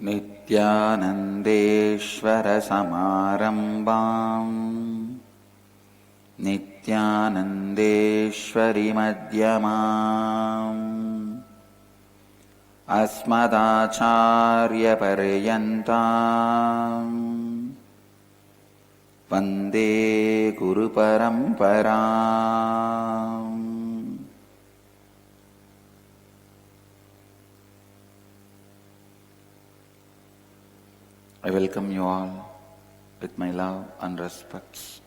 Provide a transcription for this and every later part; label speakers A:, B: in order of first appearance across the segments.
A: Nithyanandeshwara Samarambam Nithyanandeshwari Madhyamam Asmadacharya Paryantam Vande Guru Paramparam. I welcome you all with my love and respects.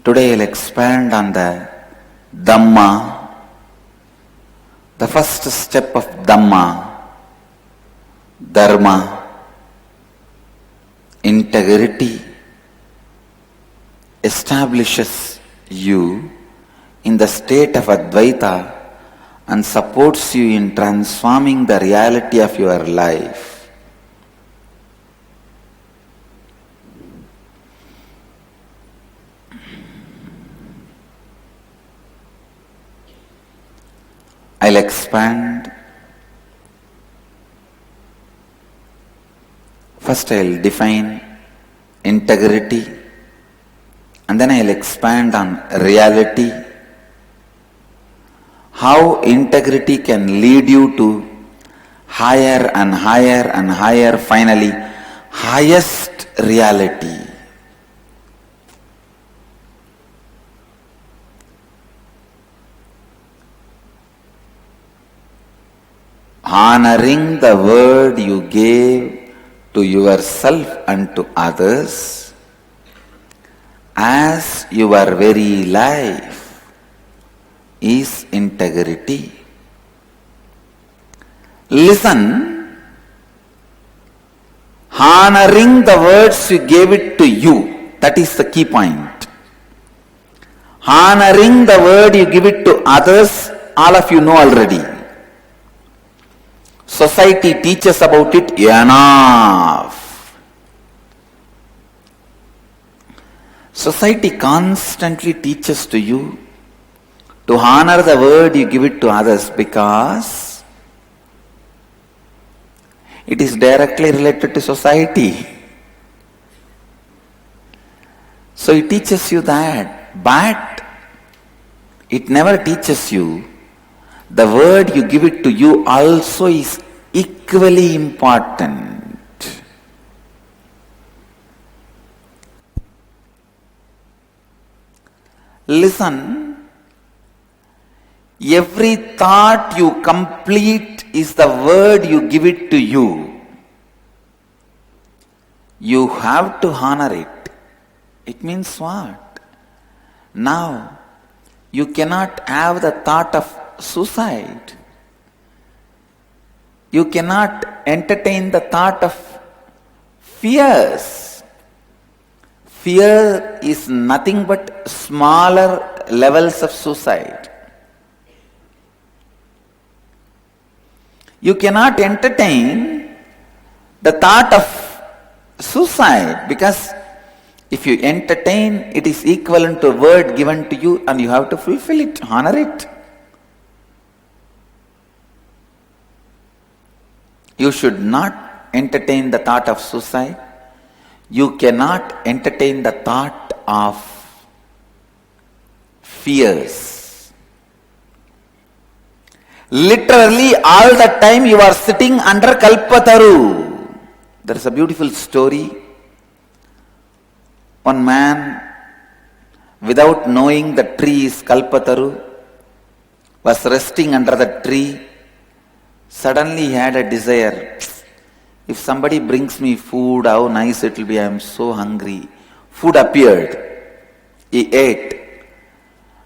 A: Today I'll expand on the Dhamma, the first step of Dhamma, Dharma, integrity, establishes you in the state of Advaita and supports you in transforming the reality of your life. I'll expand. First I'll define integrity, and then I'll expand on reality. How integrity can lead you to higher and higher and higher, finally, highest reality. Honoring the word you gave to yourself and to others as your very life is integrity. Listen, honoring the words you gave it to you, that is the key point. Honoring the word you give it to others, all of you know already. Society teaches about it enough. Society constantly teaches to you to honor the word you give it to others because it is directly related to society. So it teaches you that, but it never teaches you the word you give it to you also is equally important. Listen. Every thought you complete is the word you give it to you. You have to honor it. It means what? Now, you cannot have the thought of suicide. You cannot entertain the thought of fears. Fear is nothing but smaller levels of suicide. You cannot entertain the thought of suicide because if you entertain, it is equivalent to a word given to you and you have to fulfill it, honor it. You should not entertain the thought of suicide. You cannot entertain the thought of fears. Literally all the time you are sitting under Kalpataru. There is a beautiful story. One man, without knowing the tree is Kalpataru, was resting under the tree. Suddenly he had a desire. If somebody brings me food, how nice it will be. I am so hungry. Food appeared. He ate.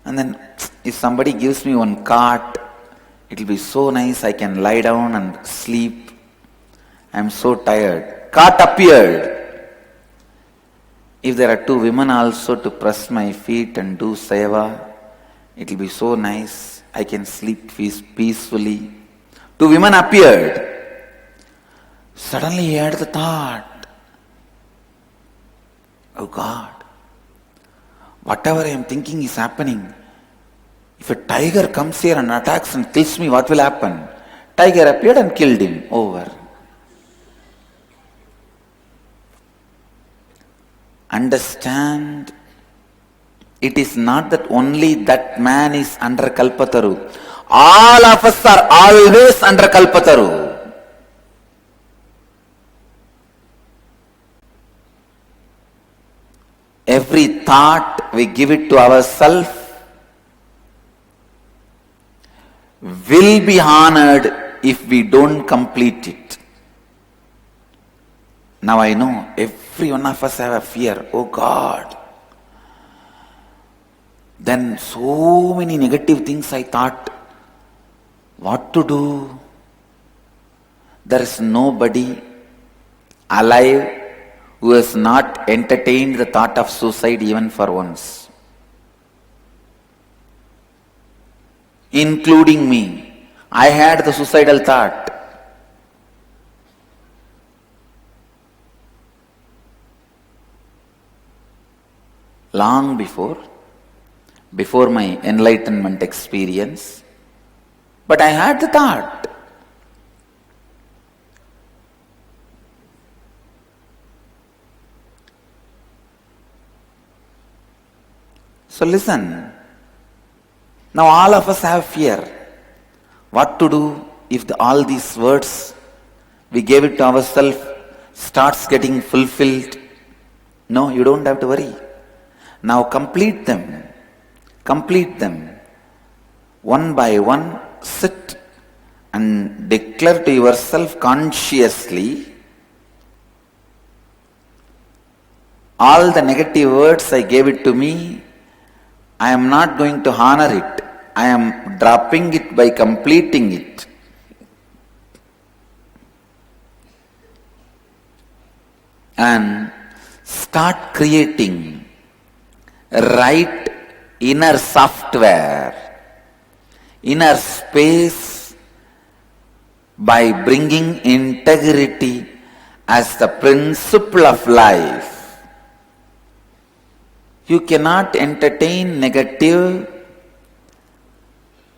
A: And then if somebody gives me one cart, it will be so nice, I can lie down and sleep. I am so tired. Cart appeared. If there are two women also to press my feet and do seva, it will be so nice, I can sleep peacefully. Two women appeared. Suddenly he had the thought, oh God, whatever I am thinking is happening. If a tiger comes here and attacks and kills me, what will happen? Tiger appeared and killed him. Over. Understand, it is not that only that man is under Kalpataru. All of us are always under Kalpataru. Every thought we give it to ourselves will be honored if we don't complete it. Now I know every one of us have a fear. Oh God. Then so many negative things I thought. What to do? There is nobody alive who has not entertained the thought of suicide even for once. Including me. I had the suicidal thought. Long before my enlightenment experience, but I had the thought. So listen, now all of us have fear. What to do if all these words we gave it to ourselves starts getting fulfilled? No, you don't have to worry. Now complete them. Complete them. One by one, sit and declare to yourself consciously, all the negative words I gave it to me, I am not going to honor it. I am dropping it by completing it. And start creating right inner software, inner space by bringing integrity as the principle of life. You cannot entertain negative,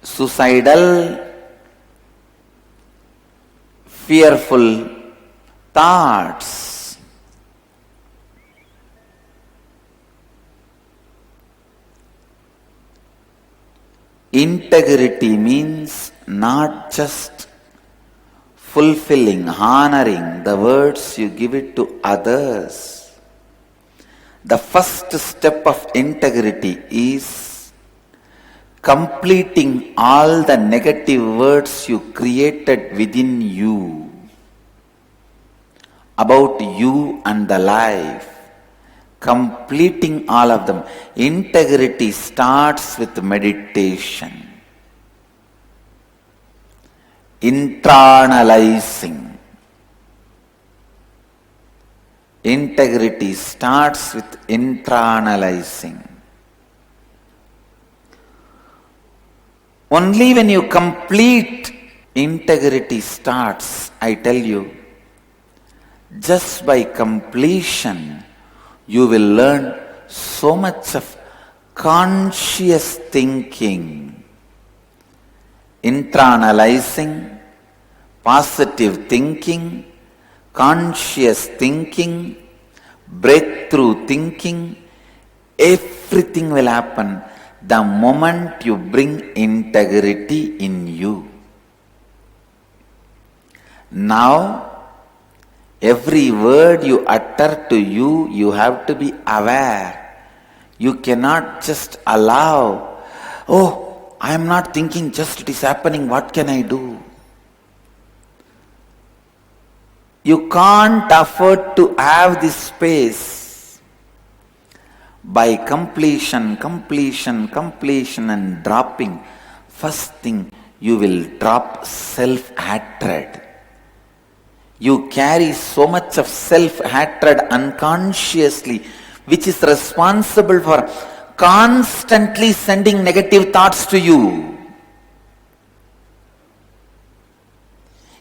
A: suicidal, fearful thoughts. Integrity means not just fulfilling, honoring the words you give it to others. The first step of integrity is completing all the negative words you created within you about you and the life. Completing all of them. Integrity starts with meditation. Internalizing. Integrity starts with internalizing. Only when you complete, integrity starts. I tell you, just by completion, you will learn so much of conscious thinking, internalizing, positive thinking, conscious thinking, breakthrough thinking. Everything will happen the moment you bring integrity in you. Now, every word you utter to you, you have to be aware. You cannot just allow, oh, I am not thinking, just it is happening, what can I do? You can't afford to have this space. By completion and dropping, first thing you will drop self-hatred. You carry so much of self-hatred unconsciously, which is responsible for constantly sending negative thoughts to you.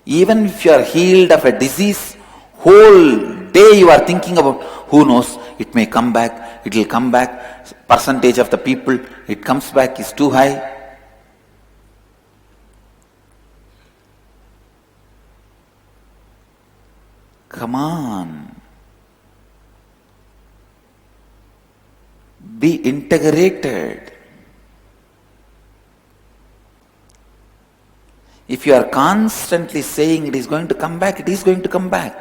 A: Even if you are healed of a disease, whole day you are thinking about, who knows, it may come back, it will come back, percentage of the people, it comes back is too high. Come on. Be integrated. If you are constantly saying it is going to come back, it is going to come back.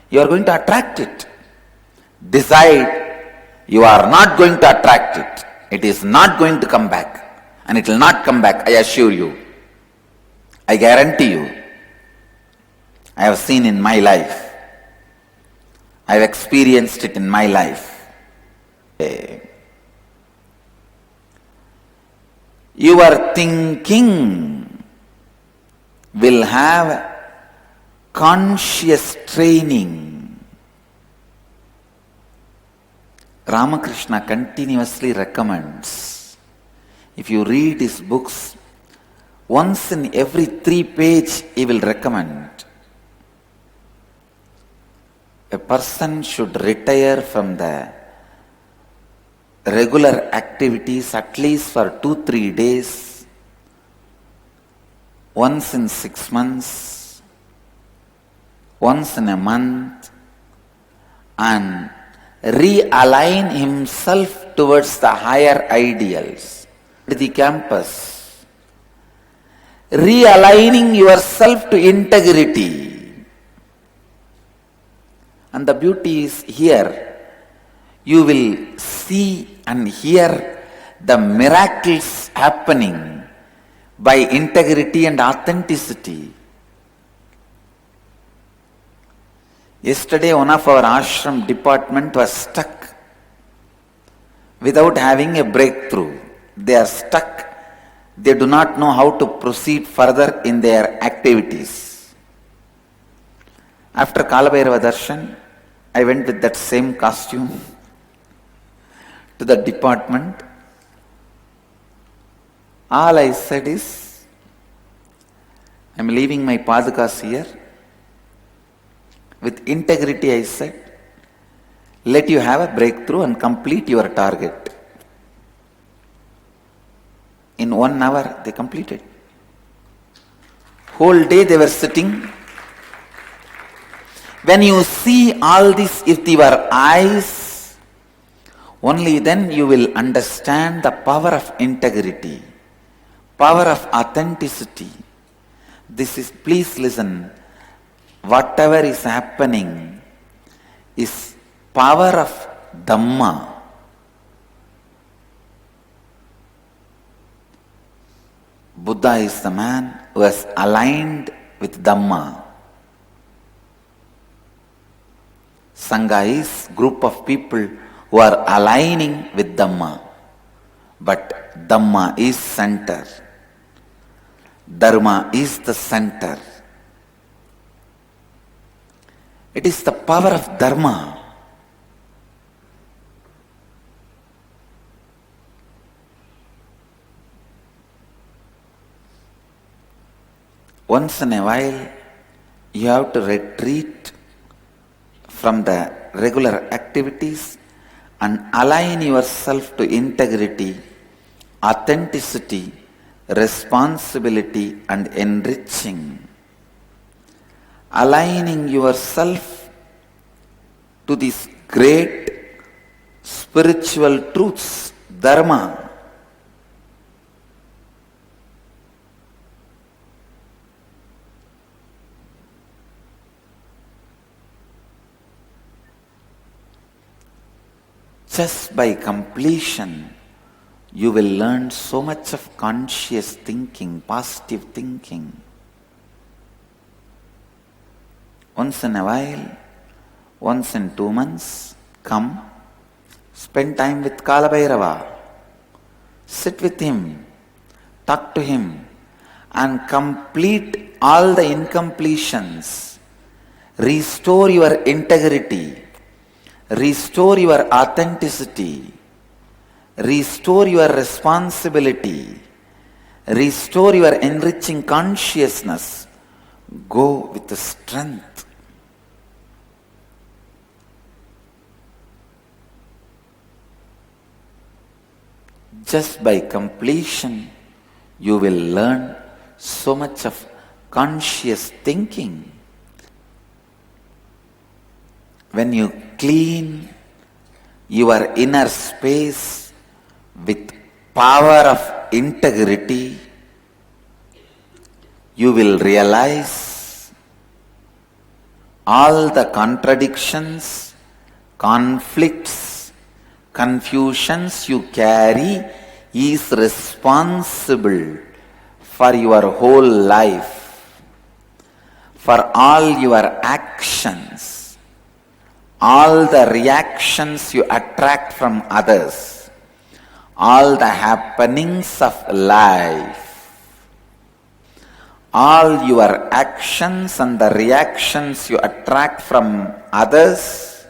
A: You are going to attract it. Decide you are not going to attract it. It is not going to come back. And it will not come back, I assure you. I guarantee you. I have seen in my life. I have experienced it in my life. Your thinking will have conscious training. Ramakrishna continuously recommends, if you read his books, once in every 3 pages he will recommend, a person should retire from the regular activities at least for 2-3 days, once in 6 months, once in a month, and realign himself towards the higher ideals. The campus, realigning yourself to integrity. And the beauty is here, you will see and hear the miracles happening by integrity and authenticity. Yesterday, one of our ashram department was stuck without having a breakthrough. They are stuck. They do not know how to proceed further in their activities. After Kalabhairava Darshan, I went with that same costume to the department. All I said is, I am leaving my padakas here. With integrity I said, let you have a breakthrough and complete your target. In 1 hour they completed. Whole day they were sitting. When you see all this with your eyes, only then you will understand the power of integrity, power of authenticity. This is, please listen, whatever is happening is power of Dhamma. Buddha is the man who has aligned with Dhamma. Sangha is group of people who are aligning with Dhamma. But Dhamma is center. Dharma is the center. It is the power of Dharma. Once in a while, you have to retreat from the regular activities and align yourself to integrity, authenticity, responsibility, and enriching. Aligning yourself to these great spiritual truths, Dharma. Just by completion, you will learn so much of conscious thinking, positive thinking. Once in a while, once in 2 months, come, spend time with Kalabhairava. Sit with him, talk to him, and complete all the incompletions. Restore your integrity. Restore your authenticity. Restore your responsibility. Restore your enriching consciousness. Go with the strength. Just by completion, you will learn so much of conscious thinking. When you clean your inner space with power of integrity, you will realize all the contradictions, conflicts, confusions you carry is responsible for your whole life, for all your actions, all the reactions you attract from others, all the happenings of life. All your actions and the reactions you attract from others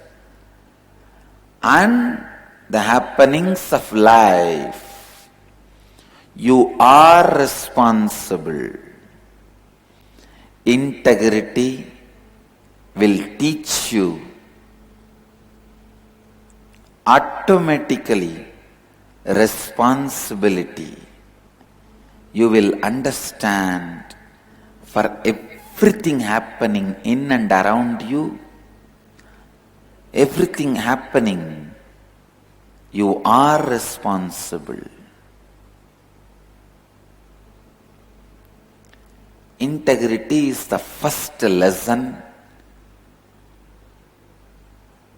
A: and the happenings of life, you are responsible. Integrity will teach you automatically responsibility. You will understand for everything happening in and around you, everything happening, you are responsible. Integrity is the first lesson.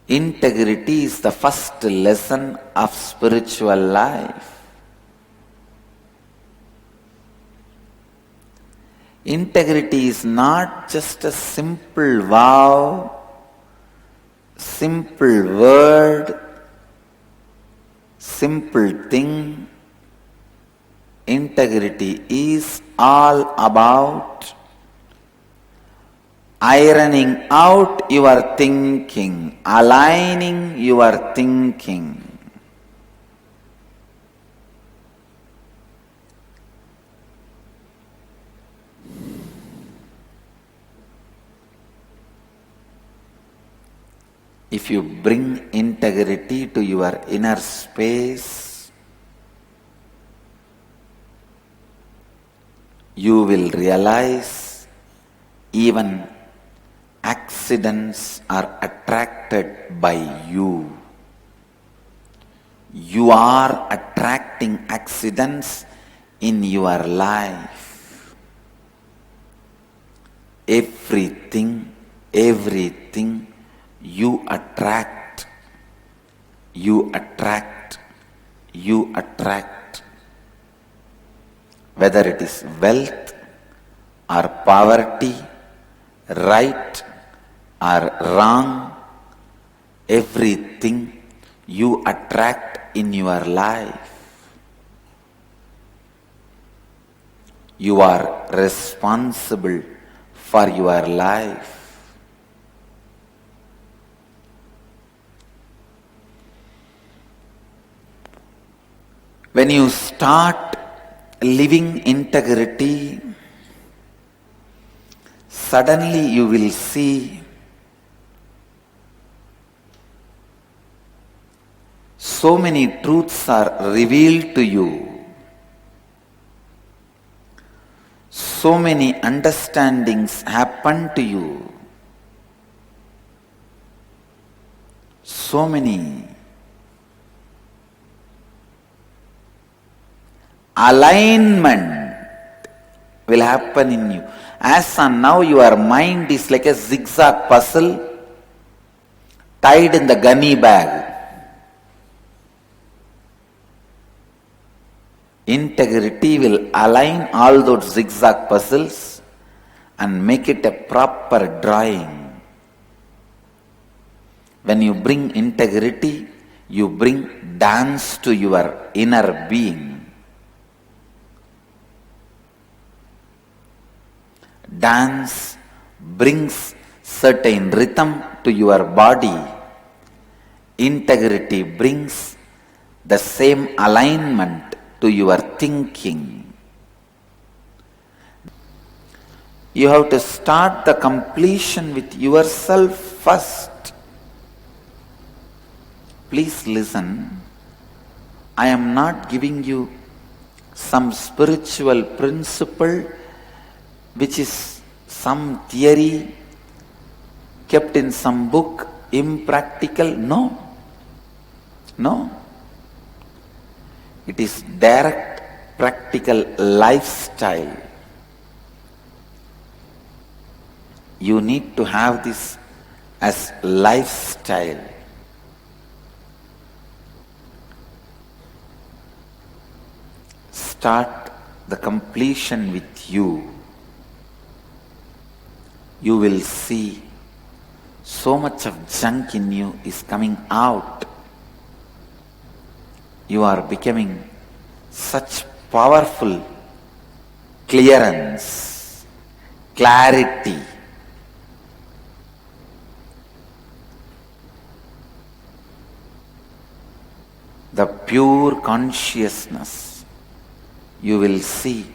A: Integrity is the first lesson of spiritual life. Integrity is not just a simple vow, simple word, simple thing. Integrity is all about ironing out your thinking, aligning your thinking. If you bring integrity to your inner space, you will realize even accidents are attracted by you. You are attracting accidents in your life. Everything you attract. Whether it is wealth or poverty, right or wrong, everything you attract in your life. You are responsible for your life. When you start living integrity, suddenly you will see so many truths are revealed to you. So many understandings happen to you. So many alignment will happen in you. As on now, your mind is like a zigzag puzzle tied in the gunny bag. Integrity will align all those zigzag puzzles and make it a proper drawing. When you bring integrity, you bring dance to your inner being. Dance brings certain rhythm to your body. Integrity brings the same alignment to your thinking. You have to start the completion with yourself first. Please listen. I am not giving you some spiritual principle which is some theory kept in some book impractical? No. No. It is direct, practical lifestyle. You need to have this as lifestyle. Start the completion with you. You will see so much of junk in you is coming out. You are becoming such powerful clearance, clarity. The pure consciousness. You will see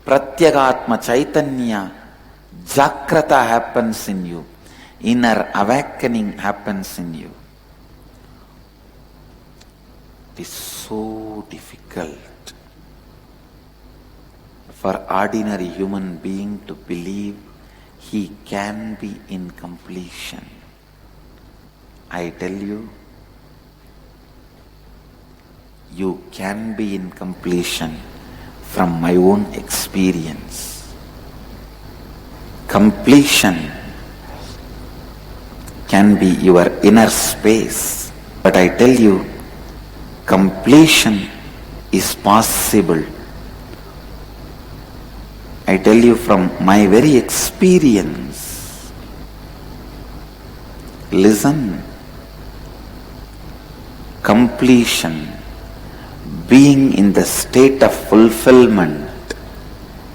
A: Pratyagatma Chaitanya, Jagrata happens in you. Inner awakening happens in you. It is so difficult for ordinary human being to believe he can be in completion. I tell you, you can be in completion from my own experience. Completion can be your inner space, but I tell you, completion is possible. I tell you from my very experience. Listen. Completion, being in the state of fulfillment,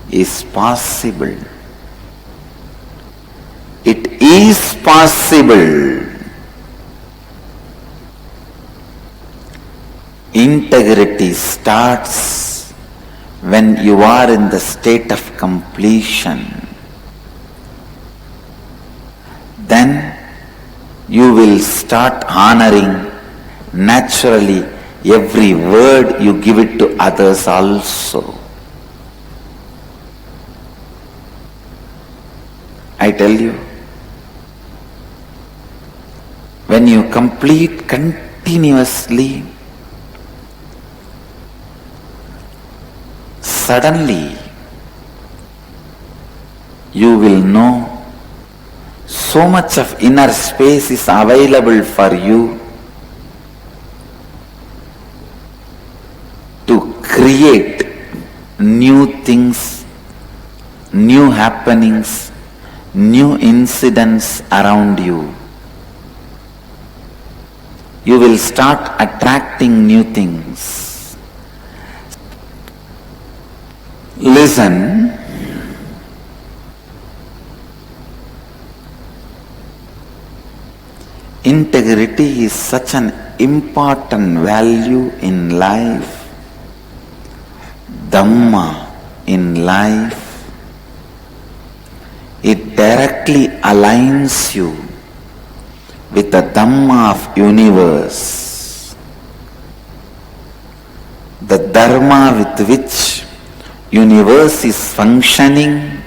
A: is possible. It is possible. Integrity starts when you are in the state of completion. Then you will start honoring naturally every word you give it to others also. I tell you, when you complete continuously, suddenly you will know so much of inner space is available for you to create new things, new happenings, new incidents around you. You will start attracting new things. Listen. Integrity is such an important value in life. Dhamma in life. It directly aligns you with the Dhamma of universe. The Dharma with which universe is functioning,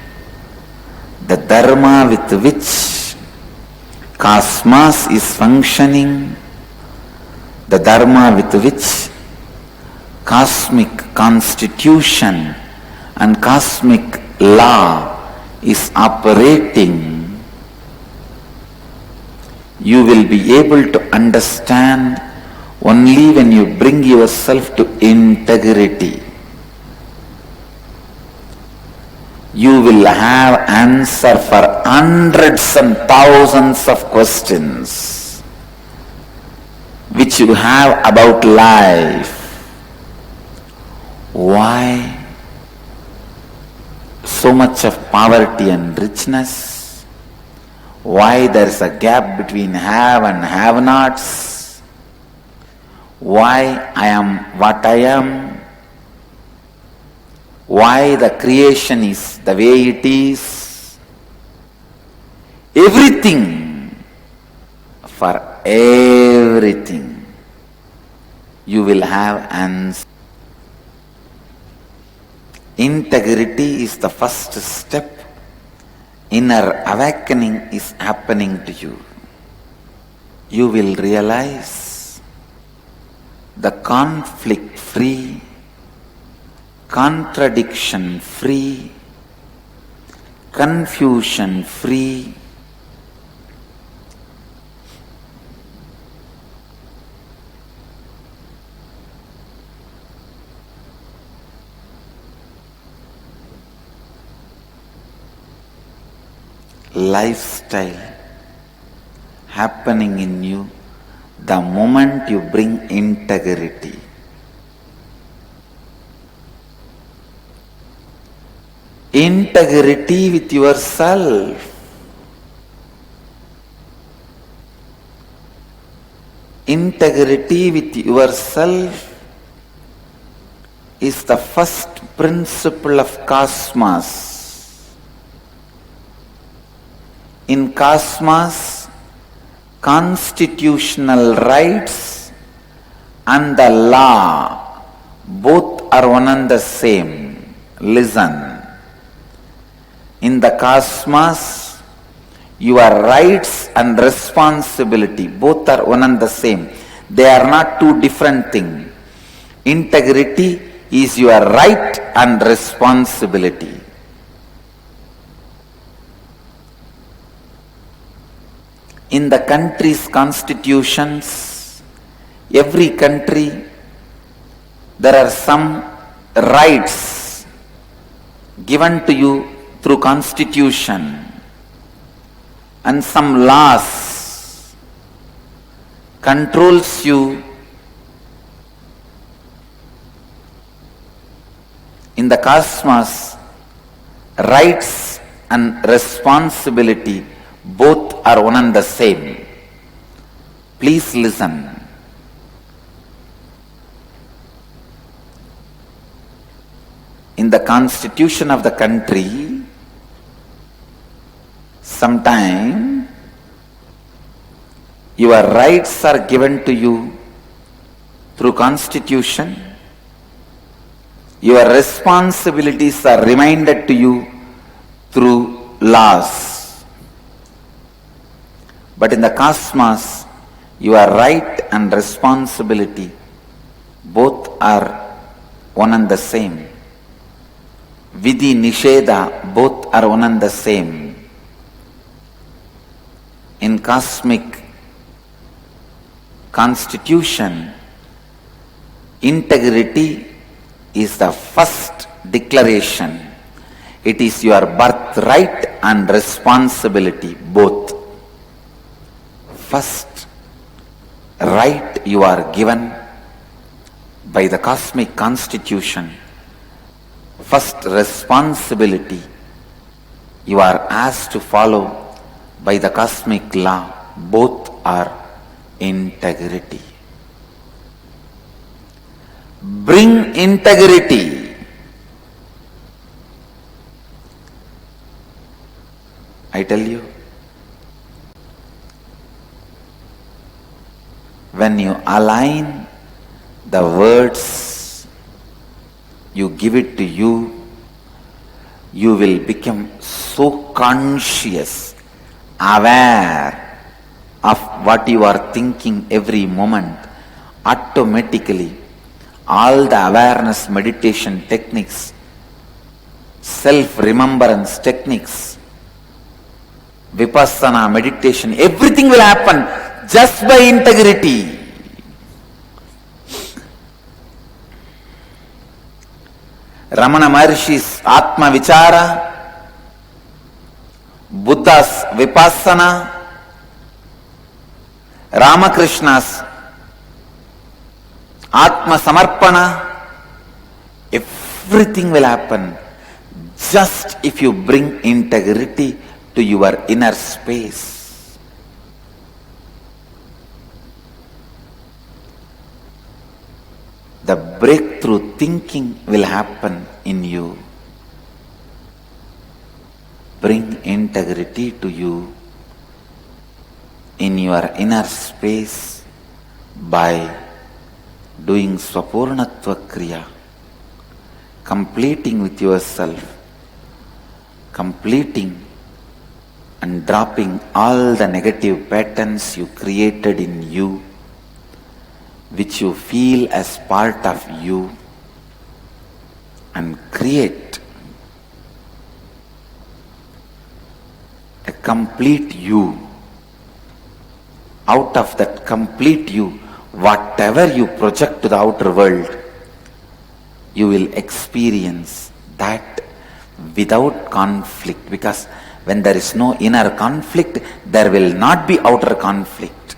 A: the Dharma with which cosmos is functioning, the Dharma with which cosmic constitution and cosmic law is operating, you will be able to understand only when you bring yourself to integrity. You will have answer for hundreds and thousands of questions which you have about life. Why so much of poverty and richness? Why there is a gap between have and have-nots? Why I am what I am? Why the creation is the way it is? Everything, for everything, you will have answers. Integrity is the first step. Inner awakening is happening to you. you will realize the conflict-free, contradiction-free, confusion-free, lifestyle happening in you the moment you bring integrity. Integrity with yourself. Integrity with yourself is the first principle of cosmos. In cosmos, constitutional rights and the law both are one and the same. Listen. In the cosmos, your rights and responsibility both are one and the same. They are not two different things. Integrity is your right and responsibility. In the country's constitutions, every country, there are some rights given to you through constitution and some laws controls you. In the cosmos, rights and responsibility both are one and the same. Please listen. In the constitution of the country, sometime your rights are given to you through constitution. Your responsibilities are reminded to you through laws. But in the cosmos, your right and responsibility both are one and the same. Vidhi, Nisheda both are one and the same. In cosmic constitution, integrity is the first declaration. It is your birthright and responsibility both. First right you are given by the cosmic constitution. First responsibility you are asked to follow by the cosmic law. Both are integrity. Bring integrity. I tell you, when you align the words, you give it to you, you will become so conscious, aware of what you are thinking every moment. Automatically, all the awareness meditation techniques, self-remembrance techniques, vipassana meditation, everything will happen just by integrity. Ramana Maharshi's Atma Vichara, Buddha's Vipassana, Ramakrishna's Atma Samarpana, everything will happen just if you bring integrity to your inner space. The breakthrough thinking will happen in you. Bring integrity to you in your inner space by doing Swapurnatva Kriya, completing with yourself, completing and dropping all the negative patterns you created in you, which you feel as part of you, and create a complete you. Out of that complete you, whatever you project to the outer world, you will experience that without conflict, because when there is no inner conflict, there will not be outer conflict.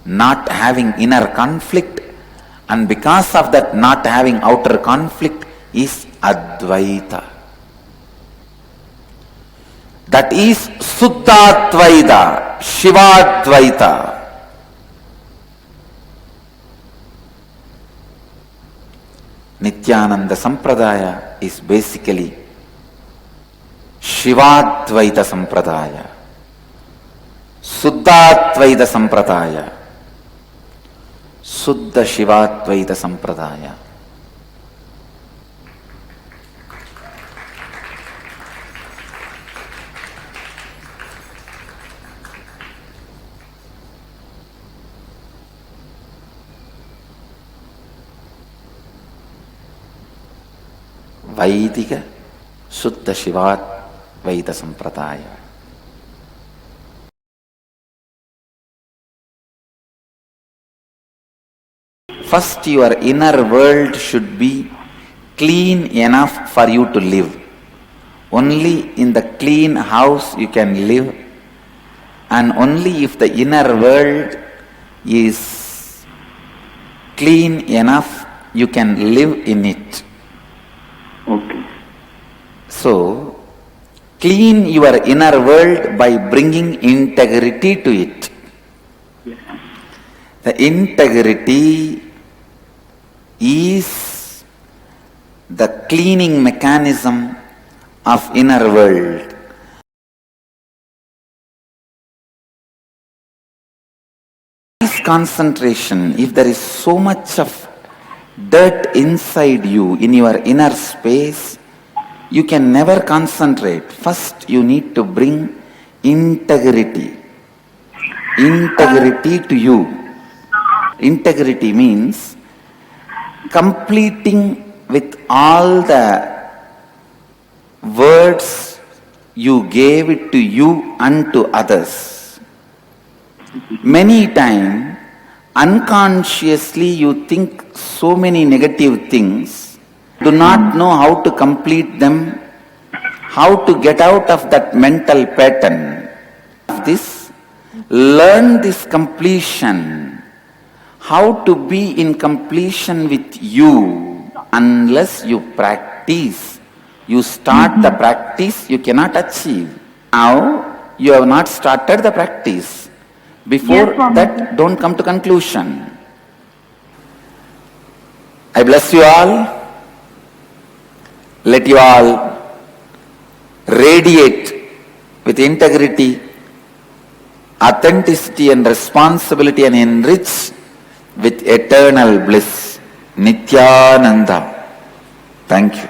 A: Not having inner conflict, and because of that not having outer conflict, is Advaita. That is Suddhadvaita, Shivadvaita. Nithyananda Sampradaya is basically Shivadvaita Sampradaya, Suddhadvaita Sampradaya, Suddha Shivadvaita Sampradaya. Vaidika Suddha Shivadvaita Sampradaya. First, your inner world should be clean enough for you to live. Only in the clean house you can live, and only if the inner world is clean enough you can live in it.
B: Okay.
A: So, clean your inner world by bringing integrity to it.
B: Yes.
A: The integrity is the cleaning mechanism of inner world. This concentration, if there is so much of dirt inside you, in your inner space, you can never concentrate. First, you need to bring integrity. Integrity to you. Integrity means completing with all the words you gave it to you and to others. Many times, unconsciously you think so many negative things, do not know how to complete them, how to get out of that mental pattern. This, learn this completion, how to be in completion with you. Unless you practice, you start the practice, you cannot achieve. Now, you have not started the practice. Before that, don't come to conclusion. I bless you all. Let you all radiate with integrity, authenticity and responsibility, and enrich with eternal bliss. Nithyananda. Thank you.